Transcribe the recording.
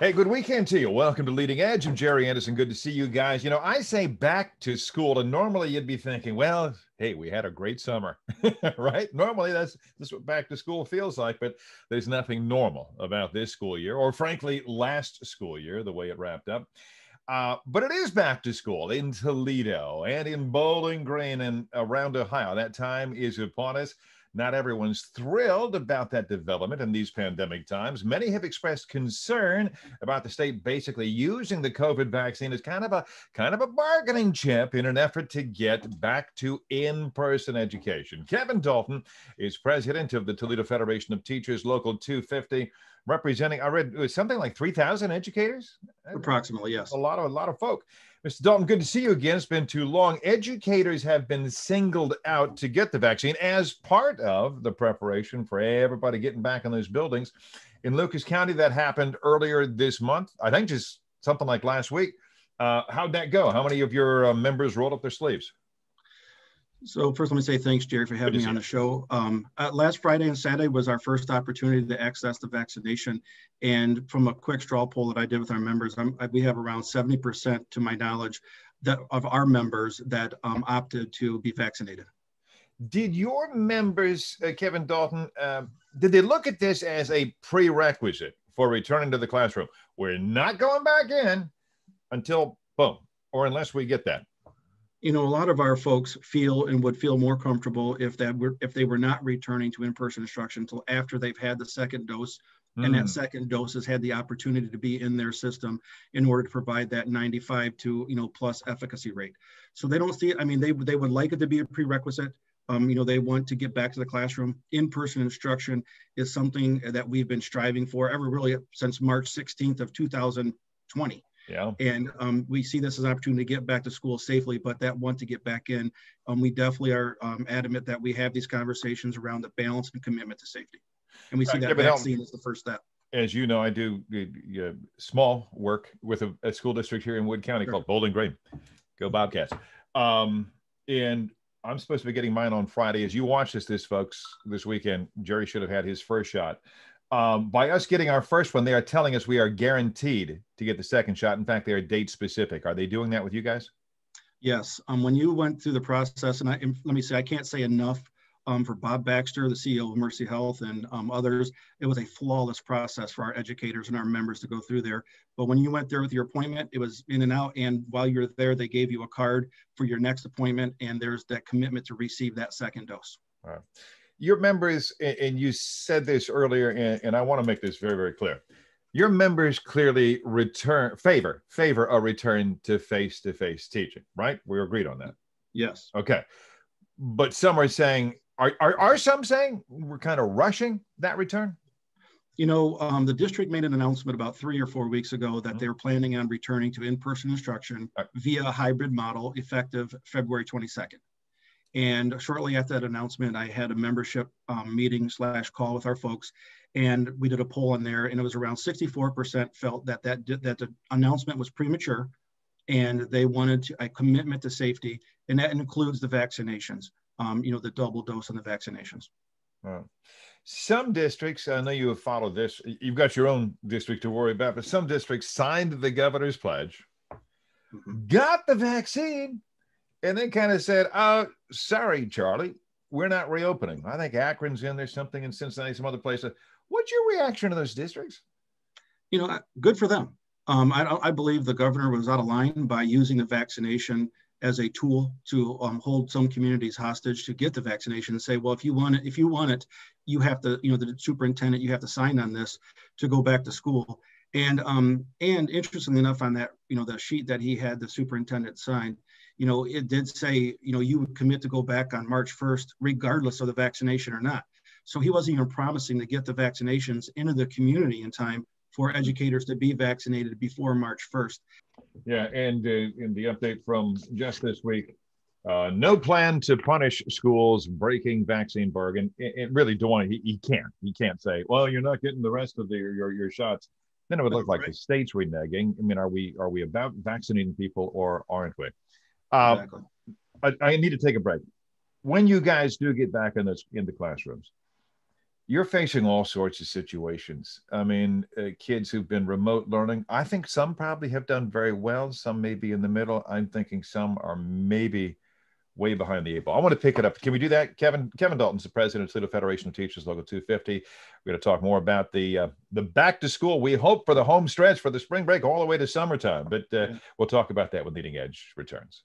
Hey, good weekend to you. Welcome to Leading Edge. I'm Jerry Anderson. Good to see you guys. You know, I say back to school, and normally you'd be thinking, well, hey, we had a great summer, right? Normally that's what back to school feels like, but there's nothing normal about this school year, or frankly, last school year, the way it wrapped up. But it is back to school in Toledo and in Bowling Green and around Ohio. That time is upon us. Not everyone's thrilled about that development in these pandemic times. Many have expressed concern about the state basically using the COVID vaccine as kind of a bargaining chip in an effort to get back to in-person education. Kevin Dalton is president of the Toledo Federation of Teachers, Local 250, representing, I read, it was something like 3,000 educators? Approximately, yes. A lot of folk. Mr. Dalton, good to see you again. It's been too long. Educators have been singled out to get the vaccine as part of the preparation for everybody getting back in those buildings. In Lucas County, that happened earlier this month. I think just something like last week. How'd that go? How many of your members rolled up their sleeves? So first, let me say thanks, Jerry, for having me on the show. Last Friday and Saturday was our first opportunity to access the vaccination. And from a quick straw poll that I did with our members, we have around 70%, to my knowledge, of our members that opted to be vaccinated. Did your members, Kevin Dalton, did they look at this as a prerequisite for returning to the classroom? We're not going back in until boom, or unless we get that. You know, a lot of our folks feel and would feel more comfortable if they were not returning to in-person instruction until after they've had the second dose, and that second dose has had the opportunity to be in their system in order to provide that 95 to plus efficacy rate. So they don't see it. I mean, they would like it to be a prerequisite. They want to get back to the classroom. In-person instruction is something that we've been striving for really since March 16th of 2020. Yeah. And we see this as an opportunity to get back to school safely, but that want to get back in, we definitely are adamant that we have these conversations around the balance and commitment to safety. And we see that vaccine is the first step. As you know, I do small work with a school district here in Wood County called Bowling Green. Go Bobcats. And I'm supposed to be getting mine on Friday. As you watch this, folks, this weekend, Jerry should have had his first shot. By us getting our first one, they are telling us we are guaranteed to get the second shot. In fact, they are date specific. Are they doing that with you guys? Yes. When you went through the process, and let me say, I can't say enough for Bob Baxter, the CEO of Mercy Health, and others. It was a flawless process for our educators and our members to go through there. But when you went there with your appointment, it was in and out. And while you're there, they gave you a card for your next appointment. And there's that commitment to receive that second dose. All right. Your members, and you said this earlier, and I want to make this very, very clear. Your members clearly favor a return to face-to-face teaching, right? We're agreed on that. Yes. Okay. But some are saying, are some saying we're kind of rushing that return? The district made an announcement about 3 or 4 weeks ago that they're planning on returning to in-person instruction via a hybrid model effective February 22nd. And shortly after that announcement, I had a membership meeting / call with our folks, and we did a poll in there, and it was around 64% felt that the announcement was premature, and they wanted a commitment to safety, and that includes the vaccinations, the double dose and the vaccinations. Some districts, I know you have followed this, you've got your own district to worry about, but some districts signed the governor's pledge, got the vaccine, and then kind of said, sorry, Charlie, we're not reopening. I think Akron's in there, something in Cincinnati, some other places. What's your reaction to those districts? Good for them. I believe the governor was out of line by using the vaccination as a tool to hold some communities hostage to get the vaccination and say, well, if you want it, you have to, the superintendent, you have to sign on this to go back to school. And interestingly enough, on that, the sheet that he had the superintendent sign, it did say, you would commit to go back on March 1st, regardless of the vaccination or not. So he wasn't even promising to get the vaccinations into the community in time for educators to be vaccinated before March 1st. Yeah, and in the update from just this week, no plan to punish schools breaking vaccine bargain. And really, he can't say, well, you're not getting the rest of your shots. Then it would look like the state's reneging. I mean, are we about vaccinating people or aren't we? Exactly. I need to take a break. When you guys do get back in the classrooms, you're facing all sorts of situations. I mean, kids who've been remote learning, I think some probably have done very well. Some may be in the middle. I'm thinking some are maybe way behind the eight ball. I want to pick it up. Can we do that? Kevin Dalton's the president of Toledo Federation of Teachers, Local 250. We're going to talk more about the back to school. We hope for the home stretch for the spring break all the way to summertime. But we'll talk about that when Leading Edge returns.